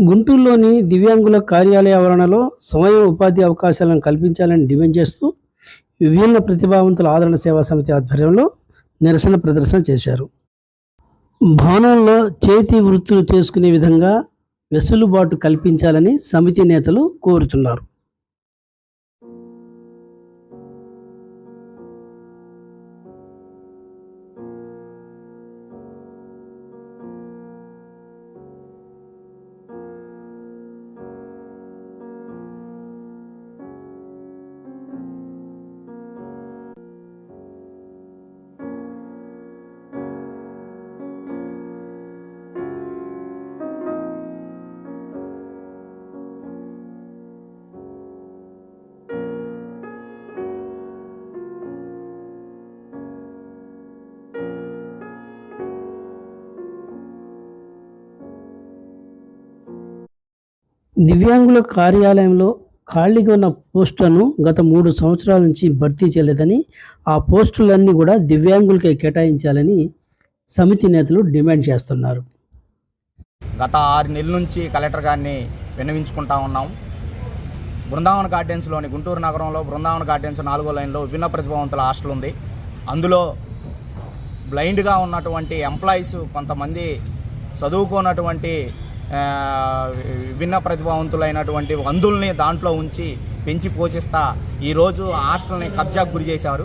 గుంటూరులోని దివ్యాంగుల కార్యాలయ ఆవరణలో స్వయం ఉపాధి అవకాశాలను కల్పించాలని డిమాండ్ చేస్తూ విభిన్న ప్రతిభావంతుల ఆదరణ సేవా సమితి ఆధ్వర్యంలో నిరసన ప్రదర్శన చేశారు. భవనంలో చేతి వృత్తులు చేసుకునే విధంగా వెసులుబాటు కల్పించాలని సమితి నేతలు కోరుతున్నారు. దివ్యాంగుల కార్యాలయంలో ఖాళీగా ఉన్న పోస్టులను గత 3 సంవత్సరాల నుంచి భర్తీ చేయలేదని, ఆ పోస్టులన్నీ కూడా దివ్యాంగులకే కేటాయించాలని సమితి నేతలు డిమాండ్ చేస్తున్నారు. గత 6 నెలల నుంచి కలెక్టర్ గారిని విన్నవించుకుంటా ఉన్నాం. బృందావన గార్డెన్స్లోని గుంటూరు నగరంలో బృందావన గార్డెన్స్ 4వ లైన్లో విభిన్న ప్రతిభావంతుల హాస్టల్ ఉంది. అందులో బ్లైండ్గా ఉన్నటువంటి ఎంప్లాయీస్ కొంతమంది చదువుకున్నటువంటి విభిన్న ప్రతిభావంతులైనటువంటి వందుల్ని దాంట్లో ఉంచి పెంచి పోషిస్తా ఈరోజు హాస్టల్ని కబ్జాకు గురి చేశారు.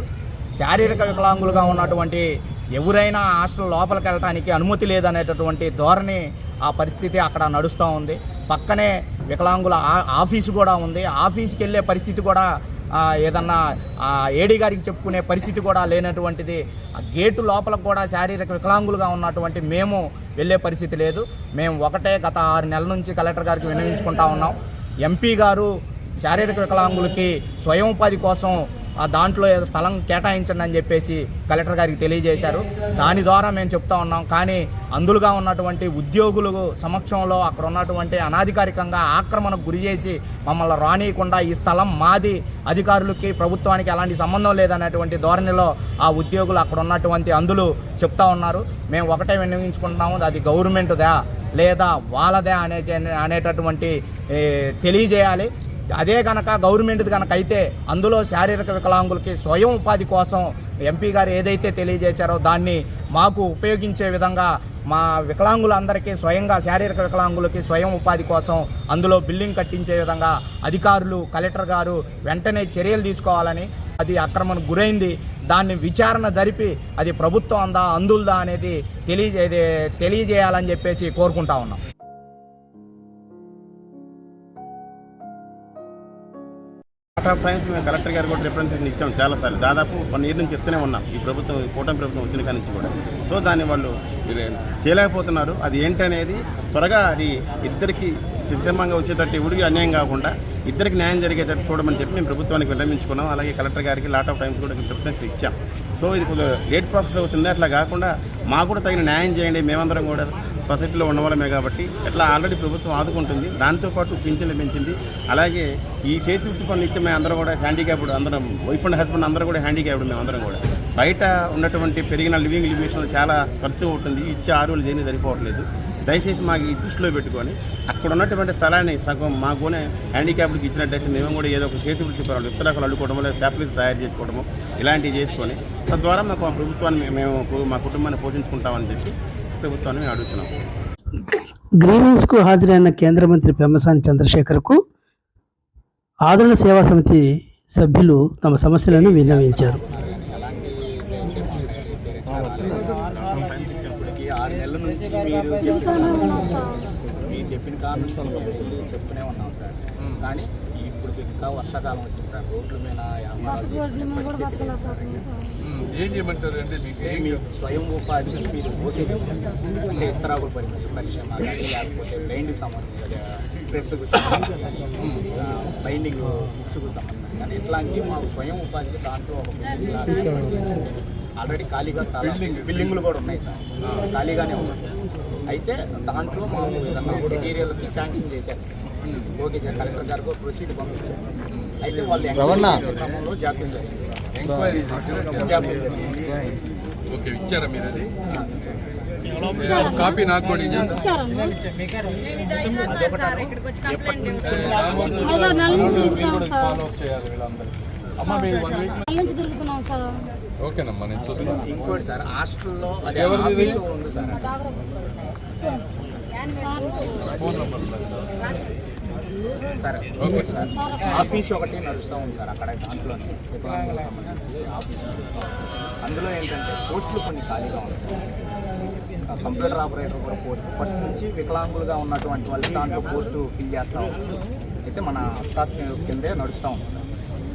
శారీరక వికలాంగులుగా ఉన్నటువంటి ఎవరైనా హాస్టల్ లోపలికి వెళ్ళడానికి అనుమతి లేదనేటటువంటి ధోరణి ఆ పరిస్థితి అక్కడ నడుస్తూ ఉంది. పక్కనే వికలాంగుల ఆఫీసు కూడా ఉంది. ఆఫీస్కి వెళ్ళే పరిస్థితి కూడా ఏదన్నా ఏడీ గారికి చెప్పుకునే పరిస్థితి కూడా లేనటువంటిది. గేటు లోపలకు కూడా శారీరక వికలాంగులుగా ఉన్నటువంటి మేము వెళ్ళే పరిస్థితి లేదు. మేము ఒకటే గత 6 నెలల నుంచి కలెక్టర్ గారికి విన్నవించుకుంటా ఉన్నాం. ఎంపీ గారు శారీరక వికలాంగులకి స్వయం ఉపాధి కోసం దాంట్లో ఏదో స్థలం కేటాయించండి అని చెప్పేసి కలెక్టర్ గారికి తెలియజేశారు. దాని ద్వారా మేము చెప్తా ఉన్నాం. కానీ అందులుగా ఉన్నటువంటి ఉద్యోగులు సమక్షంలో అక్కడ ఉన్నటువంటి అనాధికారికంగా ఆక్రమణకు గురి చేసి మమ్మల్ని రానియకుండా ఈ స్థలం మాది, అధికారులకి ప్రభుత్వానికి ఎలాంటి సంబంధం లేదనేటువంటి ధోరణిలో ఆ ఉద్యోగులు అక్కడ ఉన్నటువంటి అందులు చెప్తా ఉన్నారు. మేము ఒకటే విన్నవించుకుంటున్నాము, అది గవర్నమెంట్దా లేదా వాళ్ళదే అనేటటువంటి తెలియజేయాలి. అదే కనుక గవర్నమెంట్ది కనుక అయితే అందులో శారీరక వికలాంగులకి స్వయం ఉపాధి కోసం ఎంపీ గారు ఏదైతే తెలియజేశారో దాన్ని మాకు ఉపయోగించే విధంగా మా వికలాంగులందరికీ స్వయంగా శారీరక వికలాంగులకి స్వయం ఉపాధి కోసం అందులో బిల్డింగ్ కట్టించే విధంగా అధికారులు, కలెక్టర్ గారు వెంటనే చర్యలు తీసుకోవాలని, అది ఆక్రమణకు గురైంది దాన్ని విచారణ జరిపి అది ప్రభుత్వం అందా అందుల్దా అనేది తెలియజేయాలని చెప్పేసి కోరుకుంటా ఉన్నాం. ఆఫ్ టైమ్స్ మేము కలెక్టర్ గారు కూడా రిప్రజెంటేషన్ ఇచ్చాం చాలాసార్లు. దాదాపు 1 ఇయర్ నుంచి ఇస్తూనే ఉన్నాం ఈ ప్రభుత్వం, కూటమి ప్రభుత్వం వచ్చిన కాడి నుంచి కూడా. సో దాన్ని వాళ్ళు చేయలేకపోతున్నారు. అది ఏంటనేది త్వరగా అది ఇద్దరికి సుక్షేమంగా వచ్చేటట్టు, ఎవరికి అన్యాయం కాకుండా ఇద్దరికి న్యాయం జరిగేటట్టు చూడమని చెప్పి మేము ప్రభుత్వానికి విన్నవించుకున్నాం. అలాగే కలెక్టర్ గారికి లాట్ ఆఫ్ టైమ్స్ కూడా రిప్రజెంటేషన్ ఇచ్చాం. సో ఇది కొంచెం లేట్ ప్రాసెస్ అవుతుంది. అట్లా కాకుండా మాకు కూడా తగిన న్యాయం చేయండి. మేమందరం కూడా సొసైటీలో ఉన్నవాళ్ళమే కాబట్టి ఎట్లా ఆల్రెడీ ప్రభుత్వం ఆదుకుంటుంది. దాంతోపాటు పింఛన్లు పెంచింది. అలాగే ఈ చేతి వృత్తి పనులు ఇచ్చి మేము అందరం కూడా హ్యాండిక్యాప్డ్, అందరం వైఫ్ అండ్ హస్బెండ్ అందరూ కూడా హ్యాండిక్యాప్డ్. మేము అందరం కూడా బయట ఉన్నటువంటి పెరిగిన లివింగ్ లిమిటేషన్లో చాలా ఖర్చు ఉంటుంది. ఇచ్చే ఆరువులు దేనికి సరిపోవట్లేదు. దయచేసి మాకు ఈ దృష్టిలో పెట్టుకొని అక్కడ ఉన్నటువంటి స్థలాన్ని సగం మాకునే హ్యాండిక్యాప్డ్కి ఇచ్చినట్టయితే మేము కూడా ఏదో ఒక చేతి వృత్తి పనులు ఇస్తరాకులు అల్లుకోవడమో లేదా శాప్లీస్ తయారు చేసుకోవడమో ఇలాంటివి చేసుకొని తద్వారా మాకు మా ప్రభుత్వాన్ని మేము మా కుటుంబాన్ని పోషించుకుంటామని చెప్పి ప్రభుత్వాన్ని మేము అడుగుతున్నాం. గ్రీవెన్స్కు హాజరైన కేంద్ర మంత్రి పెమ్మసాని చంద్రశేఖర్కు ఆదరణ సేవా సమితి సభ్యులు తమ సమస్యలను విన్నవించారు. 6 నెలల నుంచి మీరు చెప్పిన కారణం చెప్తూనే ఉన్నాం సార్. కానీ ఇప్పుడు ఇంకా వర్షాకాలం వచ్చింది సార్. రోడ్ల మీద ఏం చేయమంటారు అంటే మీకు స్వయం ఉపాధి మీరు ఓకే చేశారు. అంటే ఇస్తరాకుల పరిశ్రమ కానీ లేకపోతే బ్లైండ్కి సంబంధించి ప్రెస్కు సంబంధించి కానీ బైండింగ్ బుక్స్కు సంబంధించి కానీ ఇట్లాంటివి మాకు స్వయం ఉపాధికి దాంట్లో ఒక ఆల్రెడీ ఖాళీగా స్థలం బిల్డింగ్లు కూడా ఉన్నాయి సార్, ఖాళీగానే ఉన్నాయి. అయితే దాంట్లో మనం ఏదన్నా మెటీరియల్కి శాంక్షన్ చేశారు. ఓకే సార్, కలెక్టర్ గారికి ప్రొసీడ్ పంపించారు. అయితే వాళ్ళు క్రమంలో జాప్యం జరిగింది సార్. ఎంక్వైరీ ఓకే ఇచ్చారా మీరు? అది కాపీ నాకు కూడా ఇచ్చేద్దాం. ఇచ్చారమ్మా. మీరు కూడా ఫాలో అప్ చేయాలి వీళ్ళందరూ. అమ్మ మీరు 1 వీక్ వాళ్ళ నుంచి తిరుగుతున్నాం సార్. ఓకేనమ్మా నేను చూస్తాను. ఇంకోటి సార్ హాస్టల్లో అదే ఎవరిది ఇది? ఆఫీసు ఉంది sir. Phone number sir okay sir office ఒకటి నడుస్తూ ఉంది సార్ అక్కడ దాంట్లోనే వికలాంగులకు సంబంధించి ఆఫీస్ నడుస్తూ ఉంది. అందులో ఏంటంటే పోస్టులు కొన్ని ఖాళీగా ఉన్నాయి సార్. కంప్యూటర్ ఆపరేటర్ కూడా పోస్ట్ ఫస్ట్ నుంచి వికలాంగులుగా ఉన్నటువంటి వాళ్ళు దాంట్లో పోస్టు ఫిల్ చేస్తూ ఉంటారు. అయితే మన అప్టాస్ కిందే నడుస్తూ ఉంది సార్.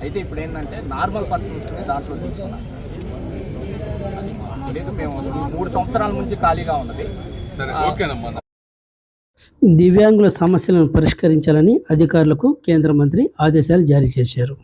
అయితే ఇప్పుడు ఏంటంటే నార్మల్ పర్సన్స్ని దాంట్లో తీసుకున్నాం సార్. లేదు మేము 3 సంవత్సరాల నుంచి ఖాళీగా ఉన్నది. సరే ఓకేనమ్మా. దివ్యాంగుల సమస్యలను పరిష్కరించాలని అధికారులకు కేంద్ర మంత్రి ఆదేశాలు జారీ చేశారు.